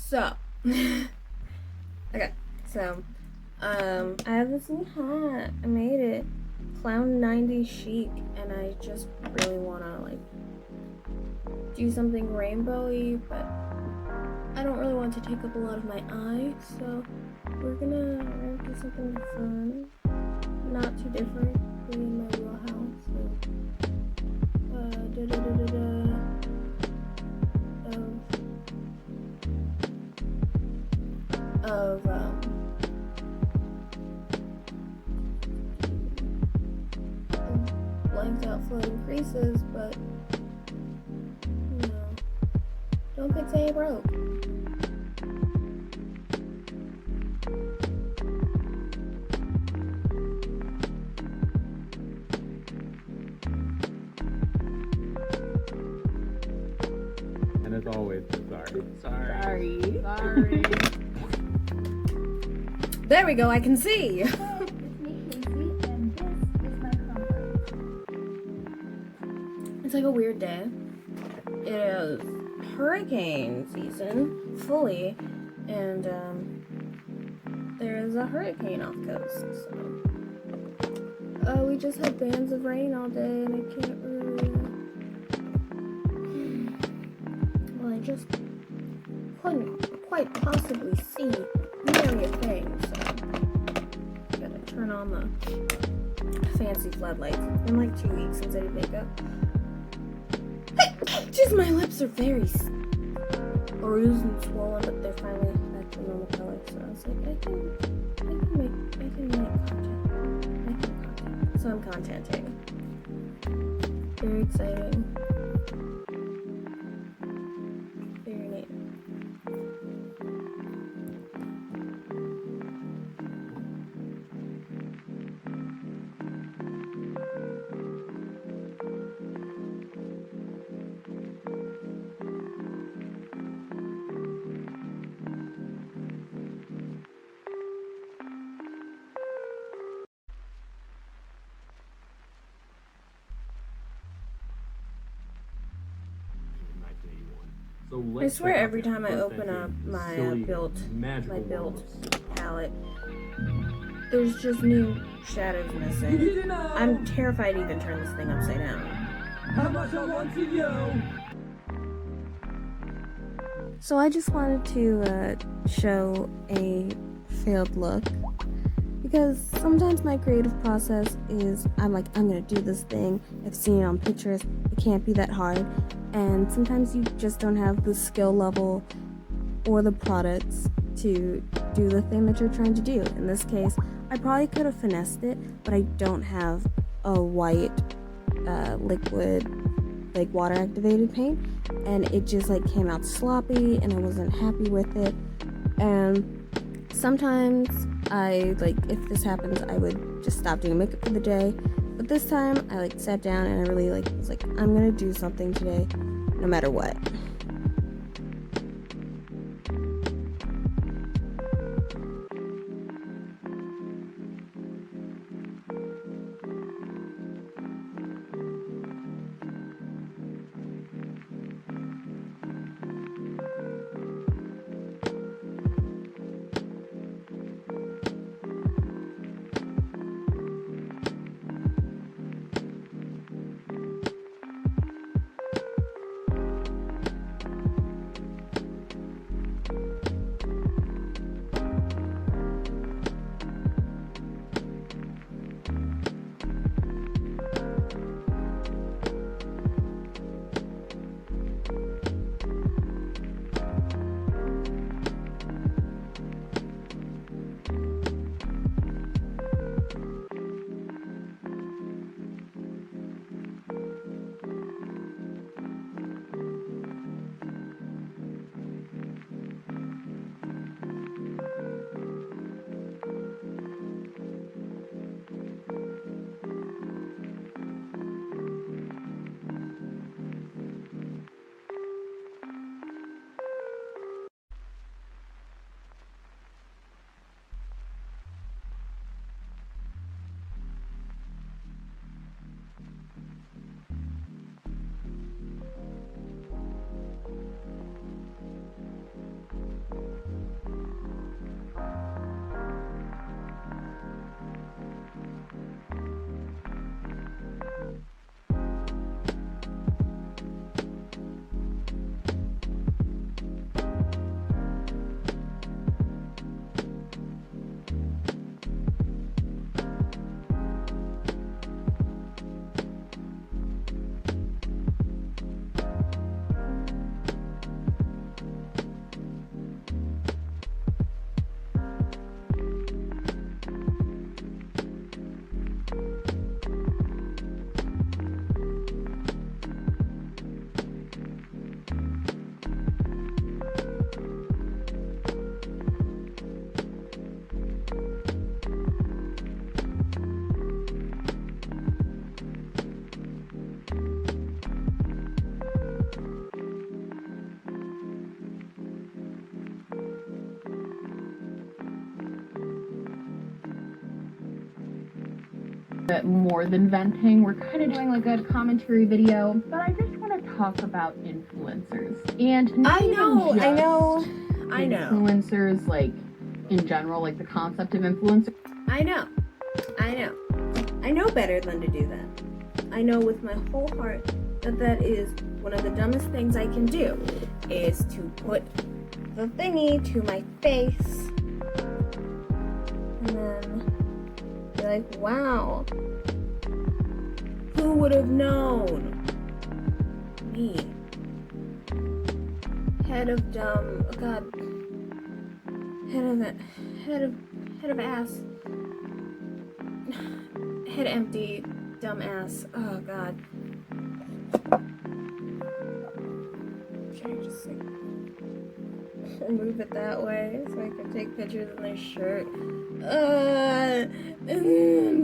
So, okay, so, I have this new hat. I made it. Clown 90's chic, and I just really wanna, like, do something rainbowy, but I don't really want to take up a lot of my eye, so we're gonna do something fun, not too different, really in my wheelhouse, so, blanked out floating creases, but, you know, don't fix any broke. And as always, sorry. There we go, I can see! It's me, Casey, and this is my comfort. It's like a weird day. It is hurricane season, fully, and there is a hurricane off coast, so we just had bands of rain all day, and I can't really, well, I just couldn't quite possibly see nearly a thing, so gotta turn on the fancy floodlights. It's been like 2 weeks since I did makeup. Just my lips are very bruised and swollen, but they're finally back to normal color. So I was like, I can make content. So I'm contenting. Very exciting. Very neat. I swear every time I open up my built palette, there's just new shadows missing. I'm terrified to even turn this thing upside down. How much I want to you? So I just wanted to show a failed look, because sometimes my creative process is I'm gonna do this thing, I've seen it on pictures, it can't be that hard, and sometimes you just don't have the skill level or the products to do the thing that you're trying to do. In this case, I probably could have finessed it, but I don't have a white liquid, like water activated paint, and it just like came out sloppy and I wasn't happy with it. And sometimes if this happens, I would just stop doing makeup for the day, but this time I sat down and I really was like, I'm gonna do something today no matter what. bit more than venting. We're kind of doing like a commentary video, but I just want to talk about influencers. And not I know. Influencers, like, in general, like the concept of influencer. I know better than to do that. I know with my whole heart that that is one of the dumbest things I can do, is to put the thingy to my face and then be like, wow, who would have known? Me. Head of dumb, oh god, head of ass, head empty, dumb ass, oh god. Should I just like move it that way so I can take pictures of my shirt? I'm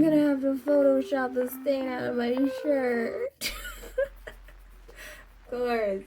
gonna have to Photoshop the stain out of my shirt. Of course.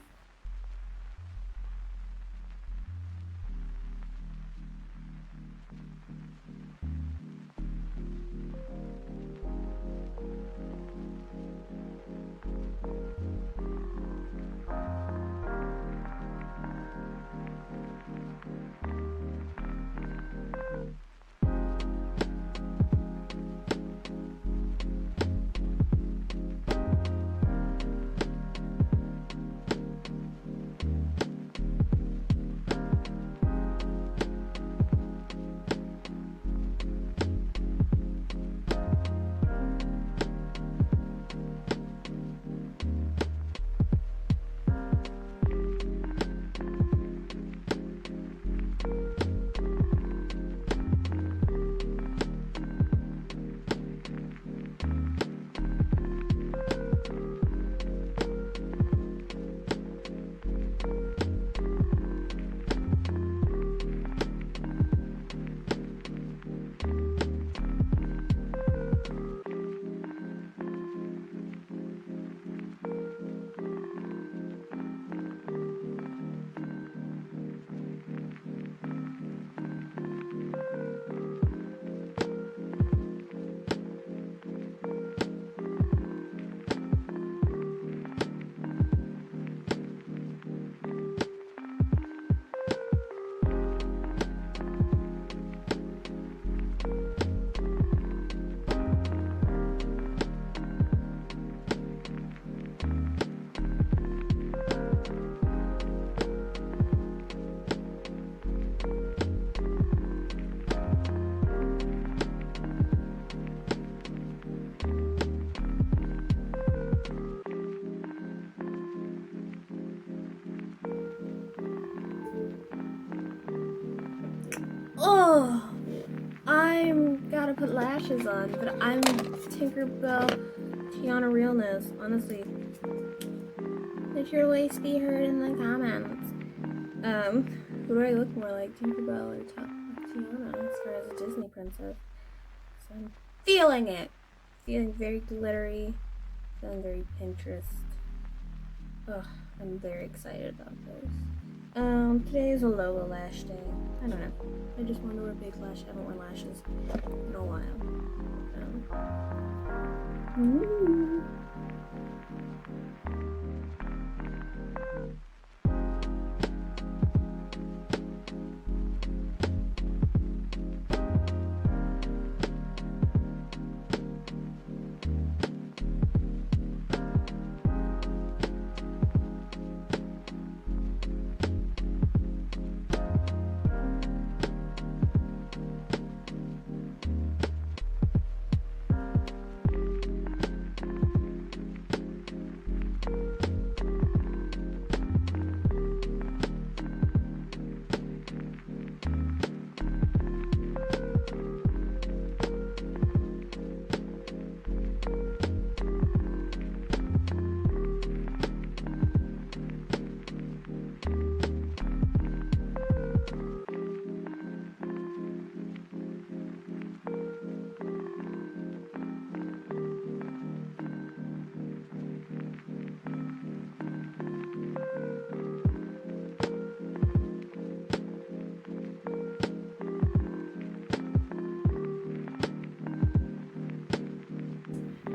Oh, I'm gotta put lashes on, but I'm Tinkerbell Tiana Realness, honestly. Let your waist be heard in the comments. Who do I look more like, Tinkerbell or Tiana, as far as a Disney princess? So I'm feeling it. Feeling very glittery, feeling very Pinterest. Ugh, I'm very excited about this. Today is a Lola lash day. I don't know. I just want to wear big lash. I haven't worn lashes in a while. Ooh.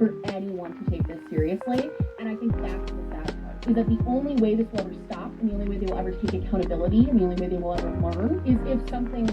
for anyone to take this seriously. And I think that's the sad part, is that the only way this will ever stop, and the only way they will ever take accountability, and the only way they will ever learn, is if something